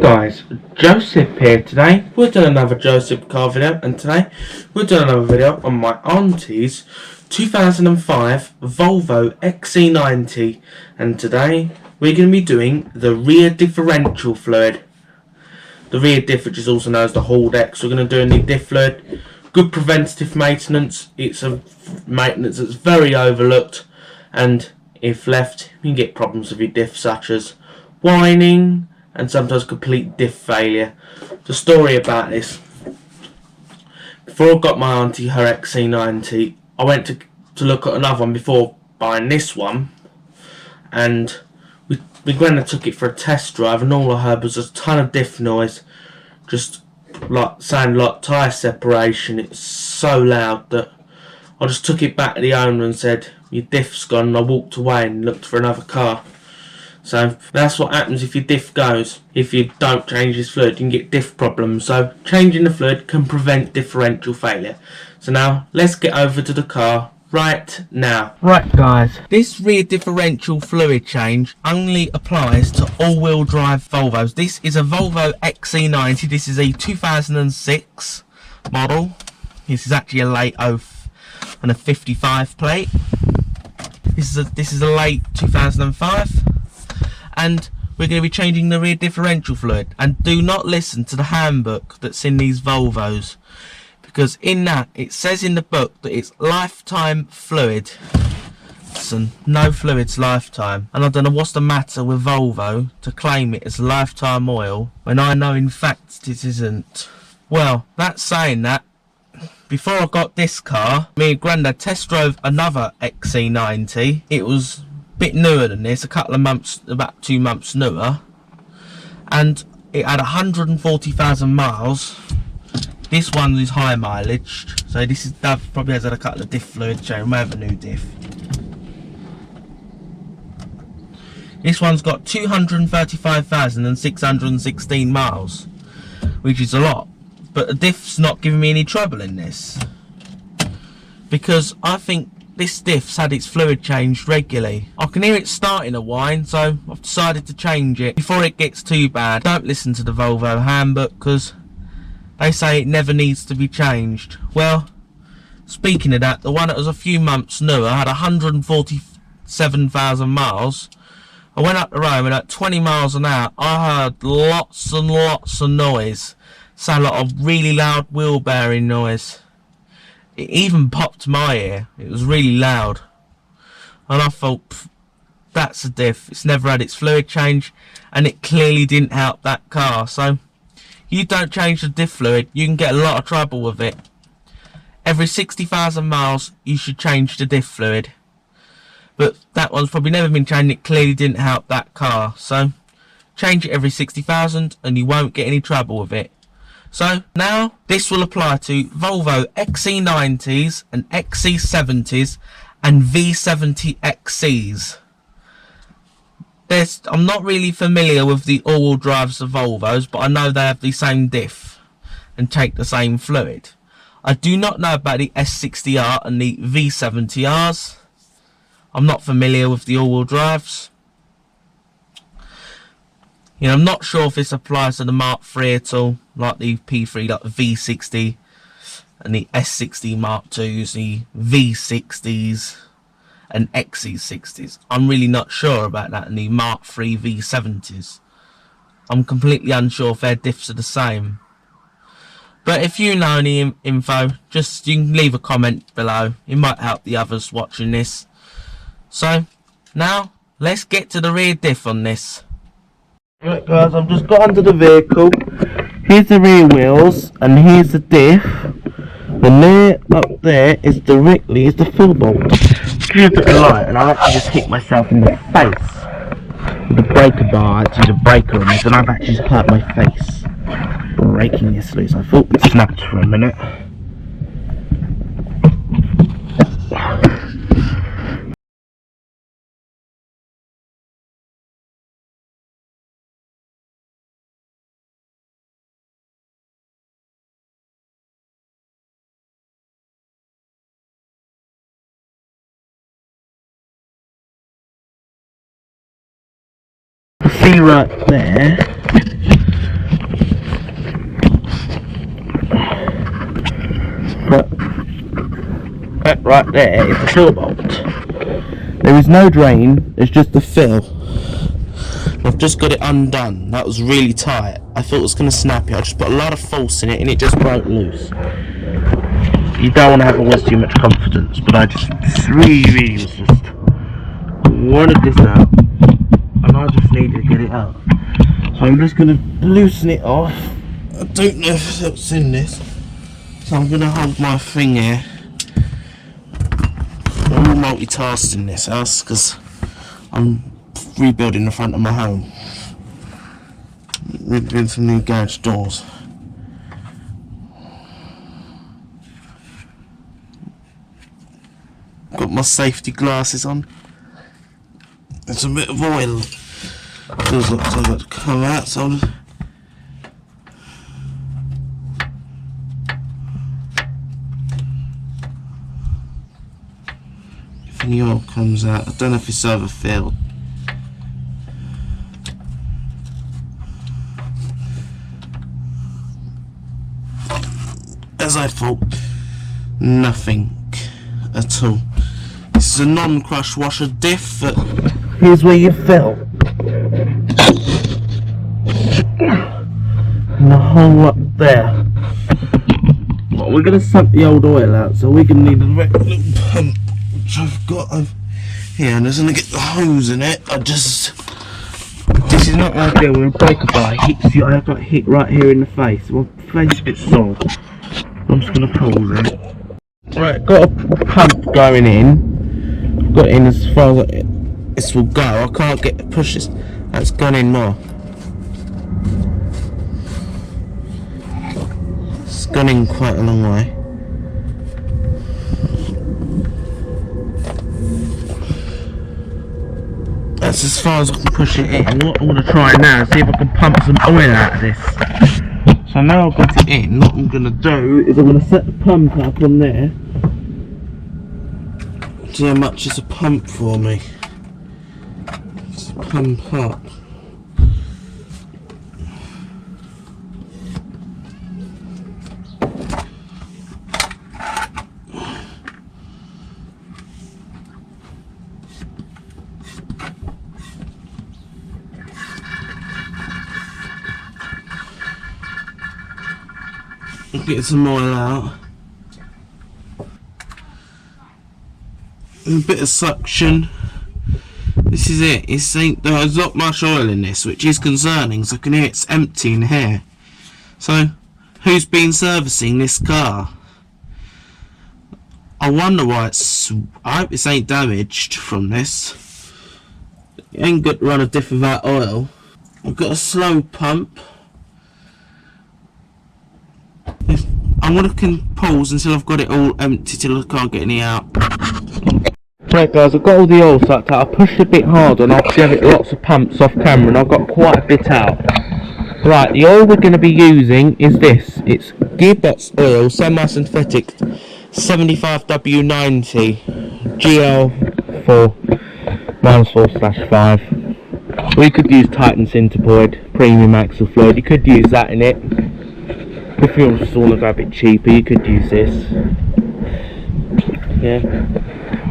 Guys, Joseph here today. We're doing another Joseph car video, and today we're doing another video on my auntie's 2005 Volvo XC90, and today we're going to be doing the rear differential fluid. The rear diff, which is also known as the hall deck. So we're going to do the diff fluid. Good preventative maintenance. It's a maintenance that's very overlooked, and if left you can get problems with your diff such as whining and sometimes complete diff failure. The story about this: before I got my auntie her XC90, I went to look at another one before buying this one, and my granddad took it for a test drive, and all I heard was a ton of diff noise, just like sounded like tyre separation. It's so loud that I just took it back to the owner and said, "Your diff's gone," and I walked away and looked for another car. So that's what happens if your diff goes. If you don't change this fluid, you can get diff problems. So changing the fluid can prevent differential failure. So now let's get over to the car right now. Right guys, this rear differential fluid change only applies to all-wheel drive Volvos. This is a Volvo XC90. This is a 2006 model. This is actually a late 0 and a 55 plate. This is a late 2005. And we're going to be changing the rear differential fluid. And do not listen to the handbook that's in these Volvos, because in that it says in the book that it's lifetime fluid. Listen, no fluid's lifetime, and I don't know what's the matter with Volvo to claim it as lifetime oil when I know in fact it isn't. Well, that's saying that. Before I got this car, me and Grandad test drove another XC90. It was bit newer than this, a couple of months, about 2 months newer, and it had 140,000 miles. This one is high mileage, so this is probably has had a couple of diff fluid change. We have a new diff. This one's got 235,616 miles, which is a lot, but the diff's not giving me any trouble in this, because I think this diff's had its fluid changed regularly. I can hear it starting to whine, so I've decided to change it before it gets too bad. Don't listen to the Volvo handbook, because they say it never needs to be changed. Well, speaking of that, the one that was a few months newer had 147,000 miles. I went up the road and at 20 miles an hour I heard lots and lots of noise. Sound like a really loud wheel bearing noise. It even popped my ear. It was really loud, and I thought, that's a diff. It's never had its fluid change, and it clearly didn't help that car. So you don't change the diff fluid, you can get a lot of trouble with it. Every 60,000 miles you should change the diff fluid, but that one's probably never been changed. It clearly didn't help that car, so change it every 60,000 and you won't get any trouble with it. So now this will apply to Volvo XC90s and XC70s and V70XCs. I'm not really familiar with the all-wheel drives of Volvos, but I know they have the same diff and take the same fluid. I do not know about the S60R and the V70Rs. I'm not familiar with the all-wheel drives. You know, I'm not sure if this applies to the Mark III at all, like the P3, like the V60 and the S60 Mark IIs, the V60s and XC60s. I'm really not sure about that, and the Mark III V70s. I'm completely unsure if their diffs are the same. But if you know any info, you can leave a comment below. It might help the others watching this. So now let's get to the rear diff on this. Right guys, I've just got onto the vehicle. Here's the rear wheels and here's the diff. And there, up there, is directly the fuel bolt. Give it a light and I'll actually just hit myself in the face with the breaker bar. I actually the breaker on this and I've actually hurt my face breaking this loose. I thought it snapped for a minute. See right there, right there is the fill bolt. There is no drain, there's just the fill. I've just got it undone. That was really tight. I thought it was going to snap it. I just put a lot of force in it and it just broke loose. You don't want to have always too much confidence, but I just really was just wanted this out, and I just needed to get it out. So I'm just going to loosen it off. I don't know if it's in this, so I'm going to hold my thing here. I'm all multitasked in this house because I'm rebuilding the front of my home. We're doing some new garage doors. Got my safety glasses on. There's a bit of oil. Feels like it's about to come out, so I'll just... if any oil comes out, I don't know if it's overfilled. As I thought, nothing at all. This is a non-crush washer diff, but here's where you fill. And the hole up there. Well, we're going to suck the old oil out, so we're going to need a little pump, which I've got over here, and there's going to get the hose in it. This is not ideal with a breaker bar. I've got hit right here in the face. My face is a bit sore. I'm just going to pause it. Right, got a pump going in. Got it in as far as this will go. I can't get the pushes. That's gone in more. It's gone in quite a long way. That's as far as I can push it in. What I'm going to try now is see if I can pump some oil out of this. So now I've got it in, what I'm going to do is I'm going to set the pump up on there. See how much is a pump for me. Just pump up. Get some oil out. And a bit of suction. This is it. There's not much oil in this, which is concerning, so I can hear it's empty in here. So, who's been servicing this car? I wonder why I hope this ain't damaged from this. It ain't good to run a diff without oil. I've got a slow pump. I'm going to pause until I've got it all empty, till I can't get any out. Right guys, I've got all the oil sucked out. I pushed a bit harder and I've given it lots of pumps off camera and I've got quite a bit out. Right, the oil we're going to be using is this. It's gearbox oil, semi-synthetic, 75W90 GL4 -4/5. We could use Titan Synterpoid Premium Axle Fluid. You could use that in it. If you just want to go a bit cheaper, you could use this. Yeah,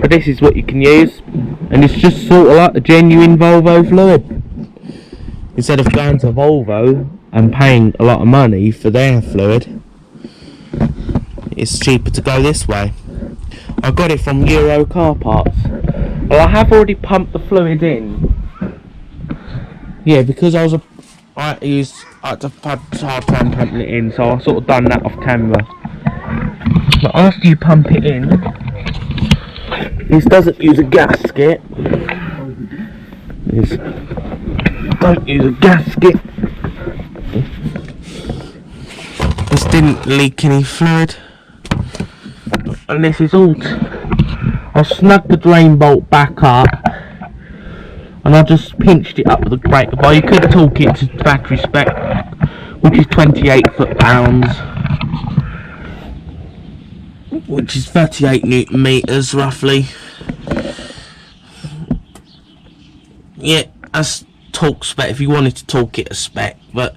but this is what you can use, and it's just sort of like the genuine Volvo fluid. Instead of going to Volvo and paying a lot of money for their fluid, it's cheaper to go this way. I got it from Euro Car Parts. Well, I have already pumped the fluid in. Yeah, because I had to have a hard time pumping it in, so I sort of done that off camera. But after you pump it in, this doesn't use a gasket. Don't use a gasket. This didn't leak any fluid. And this is all. I snugged the drain bolt back up. And I just pinched it up with a breaker bar. You could torque it to battery spec, which is 28 foot-pounds, which is 38 Newton meters roughly. Yeah, that's torque spec if you wanted to torque it a spec, but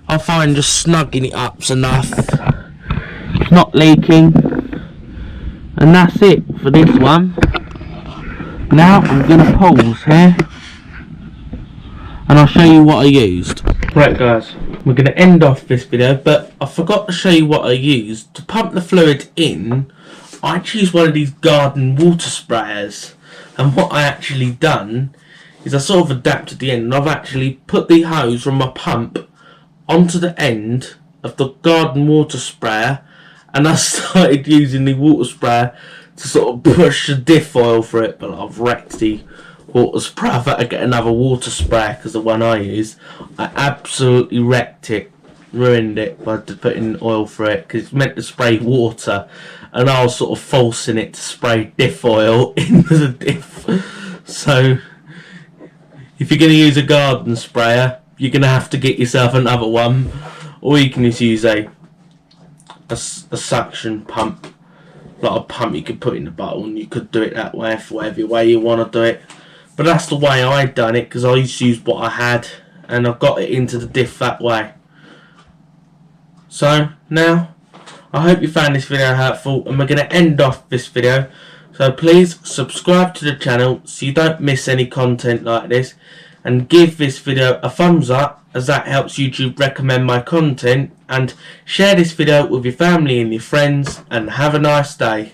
I find just snugging it up's enough. It's not leaking, And that's it for this one. Now I'm going to pause here and I'll show you what I used. Right guys, we're going to end off this video, but I forgot to show you what I used. To pump the fluid in, I choose one of these garden water sprayers. And what I actually done is I sort of adapted the end, and I've actually put the hose from my pump onto the end of the garden water sprayer, and I started using the water sprayer to sort of push the diff oil for it. But I've wrecked the water sprayer. I've had to get another water sprayer because the one I used, I absolutely wrecked it, ruined it by putting oil for it, because it's meant to spray water and I was sort of forcing it to spray diff oil into the diff. So if you're going to use a garden sprayer, you're going to have to get yourself another one, or you can just use a suction pump, like a pump you could put in the bottle, and you could do it that way for whatever way you want to do it. But that's the way I done it, because I used to use what I had and I got it into the diff that way. So now I hope you found this video helpful, and we're going to end off this video. So please subscribe to the channel so you don't miss any content like this, and give this video a thumbs up, as that helps YouTube recommend my content, and share this video with your family and your friends, and have a nice day.